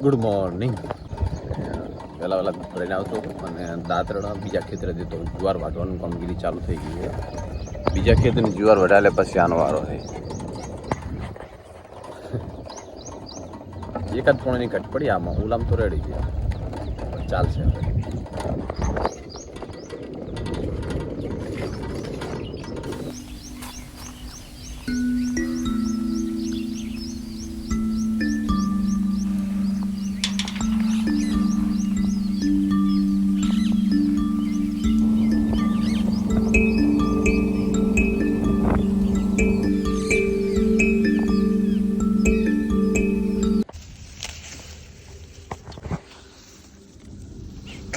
Good morning. વહેલા વહેલા ભરીને આવતો અને દાંતરડા બીજા ખેતરે જતો. જુવાર વાટવાનું કામગીરી ચાલુ થઈ ગઈ છે. બીજા ખેતરની જુવાર વઢાલે પછી આનો વારો છે. એકાદ પોણીની કટ પડી આમાં ઉલામ તો રેડી ગયા ચાલશે.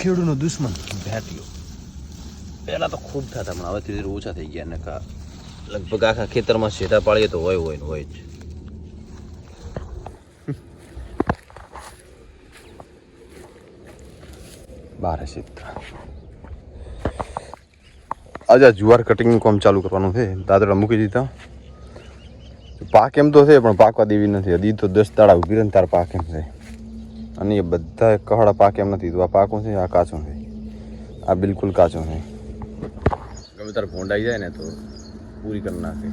ખેડૂનો દુશ્મન ભેટિયો પહેલાં તો ખૂબ થતા પણ હવે ધીરે ધીરે ઓછા થઈ ગયા ને લગભગ આખા ખેતરમાં શેઠા પાડીએ તો હોય ને હોય જ. બાર ક્ષેત્ર આજે જુવાર કટિંગનું કામ ચાલુ કરવાનું છે. દાદરા મૂકી દીધા. પાક એમ તો છે પણ પાકવા દેવી નથી. હજી તો 10 દાડા ઉભી રહે ને તાર પાક એમ છે. અને એ બધા કહડા પાક એમ નથી. તો આ પાકું છે, આ કાચું છે, આ બિલકુલ કાચું છે. ગમે તારે ભોંડાઈ જાય ને તો પૂરી કરી નાખે.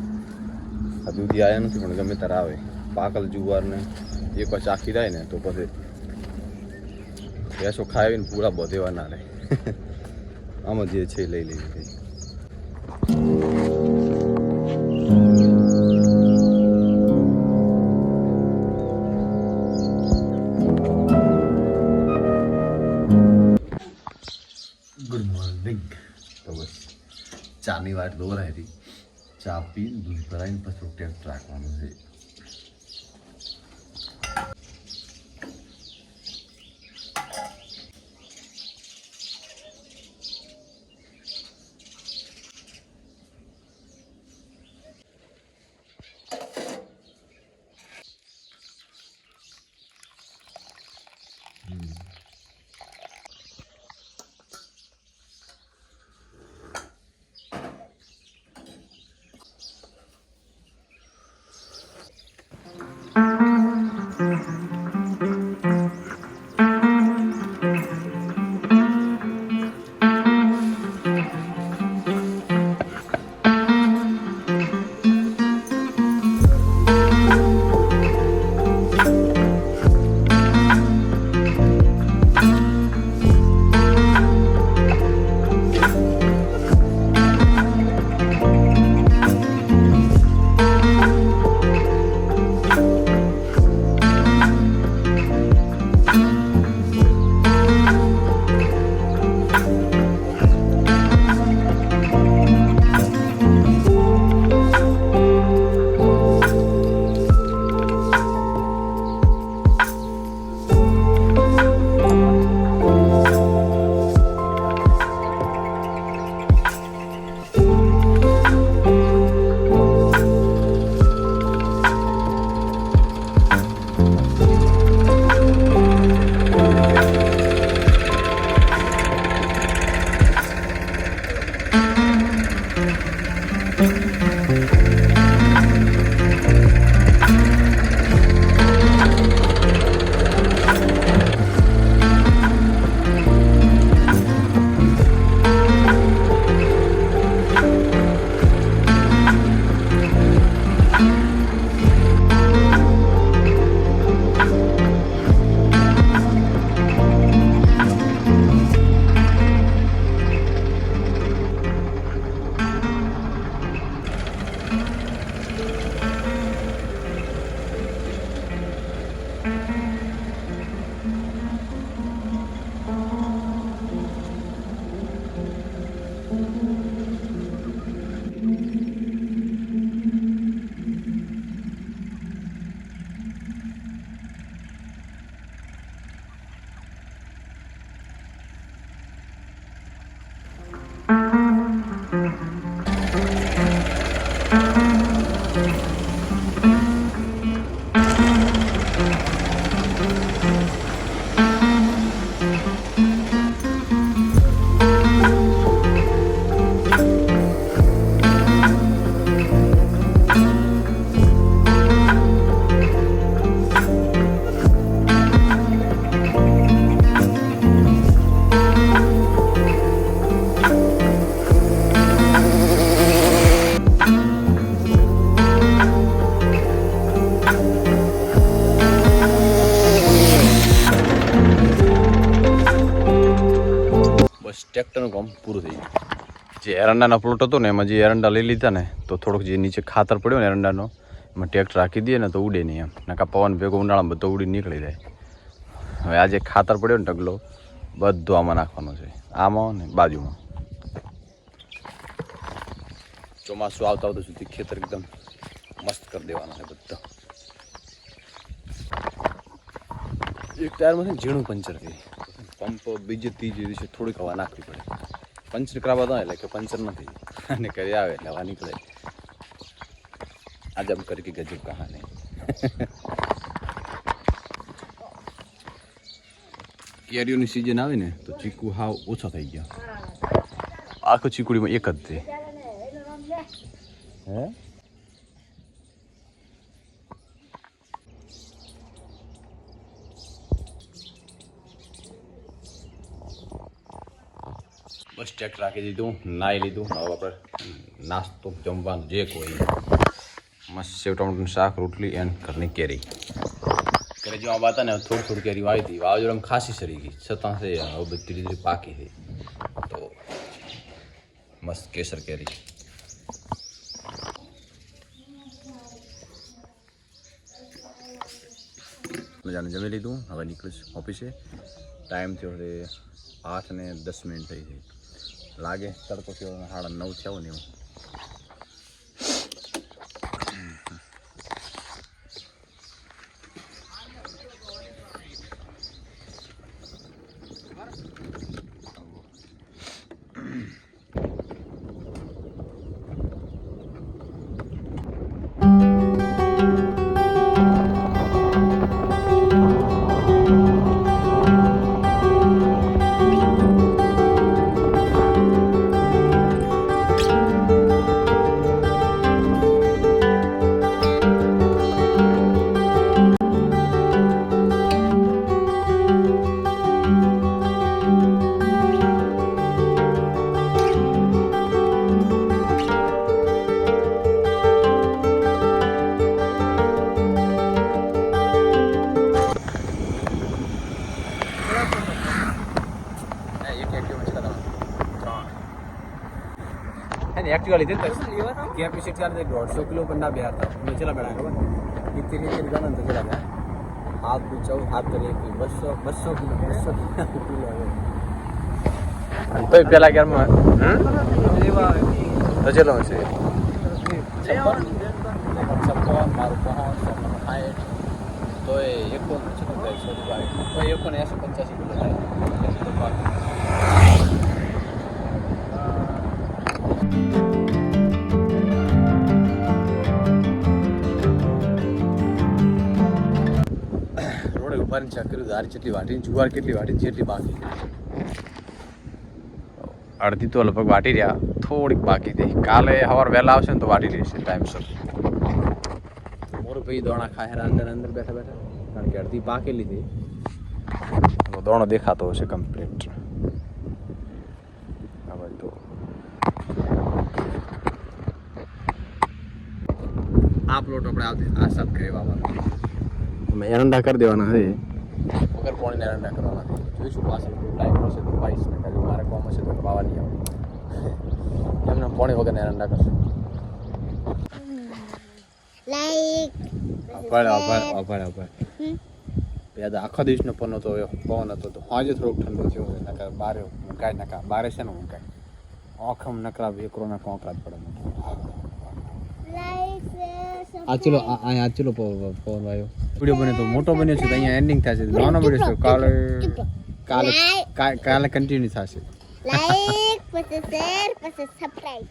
આ દૂધી આવ્યા નથી પણ ગમે તારે આવે. પાકલ જુવારને એક વાર ચાખી જાય ને તો પછી ભેંસો ખાવીને પૂરા બધેવા ના રહે. આમાં જે છે લઈ લેવી. Good morning. તો બસ ચાની વાટ દોરાય હતી. ચા પીને દૂધ ભરાઈને પછી ટેસ્ટ રાખવાનું છે. ટ્રેક્ટરનું કામ પૂરું થઈ ગયું. જે એરંડાનો પ્લોટ હતો ને એમાં જે એરંડા લઈ લીધા ને તો થોડોક જે નીચે ખાતર પડ્યો ને એરંડાનો એમાં ટ્રેક્ટર રાખી દઈએ ને તો ઉડે નહીં એમ નકા પવન ભેગો ઉનાળામાં બધો ઉડી નીકળી જાય. હવે આ જે ખાતર પડ્યો ને ઢગલો બધો આમાં નાખવાનો છે, આમાં ને બાજુમાં. ચોમાસું આવતા આવતા સુધી ખેતર એકદમ મસ્ત કરી દેવાના છે બધા. એક ટાયરમાં છે ને ઝીણું પંચર થઈ, પંપ બીજે ત્રીજે દિવસે થોડીક હવા નાખવી પડે. પંચર કરાવવા દો એટલે કે પંચર નથી અને કરી આવે એટલે હવા નીકળે. આજબ કરી કે ગજબ કહાની. કેરીઓની સિઝન આવે ને તો ચીકુ હાવ ઓછા થઈ ગયા. આખું ચીકુડીમાં એક જ છે. હે બસ ટ્રેક્ટર રાખી દીધું, નાહી લીધું. હવે આપણે નાસ્તો જમવાનું જે કોઈ મસ્ત સેવ ટમાટરનું શાક, રોટલી એન્ડ ઘરની કેરી. ઘરે જેવા બાતા ને થોડી થોડી કેરી વાવી હતી. વાવાઝોડામાં ખાસી સરી ગઈ છતાં છે હવે બધી રીતે પાકી છે. તો મસ્ત કેસર કેરી. મજાને જમી લીધું. હવે નીકળીશ ઓફિસે. ટાઈમ થયો છે 8:10 થઈ ગઈ. લાગે તડકો થયો 9:30 થયો ને એવું. एक्टिवा ली थी कैपेसिटी चार्ज 150 किलो पर ना बिहार था मैं चला बैठा खबर इतनी इतनी गाना तो चला गया हाथ पूछो हाथ करे 200 किलो तो पहला क्या मैं तो चलो से सबको मारो पहुंच हाय तो ये कौन चलो गए छोटी बाइक तो ये कौन ऐसे 85 किलो है ચેક કર્યું દાર કેટલી વાટી, જુવાર કેટલી વાટી, જેટલી બાકી છે. અડધી તો લગભગ વાટી રહ્યા, થોડીક બાકી હતી. કાલે સવાર વહેલા આવશે ને તો વાટી લેશે ટાઈમસર. મોરું ભાઈ દોણા ખાય અંદર અંદર બેઠા બેઠા, કારણ કે અડધી પાકેલી હતી. દોણો દેખાતો હશે કમ્પ્લીટ. હવે તો આ પ્લોટ આપણે આવતી આ સાફ કરેવાનો એરંડા કરી દેવાના છે. વગર પાણીને એરંડા કરવાના છે. જોઈશું પાછળ ટાઈમ હશે તો પાઈશ ને કાલે મારે કોમ હશે તો વાવા નહીં આવે. એમને પાણી વગર એરંડા કરશે. લાઈક આભાર આખા દિવસનો પનો તો પવન હતો તો આજે થોડોક ઠંડો થયો છે. નકર બારે મુકાય નકા બારે છે ને મુકાય આખમ નકરા વેકરોના કોંકરા જ પડે. આ ચલો પવન વાયો વિડીયો બને તો મોટો બન્યો છે તો અહીંયા એન્ડિંગ થશે. નાનો વિડીયો છે કાલે કન્ટિન્યુ થશે. લાઈક પછી શેર પછી સબસ્ક્રાઇબ.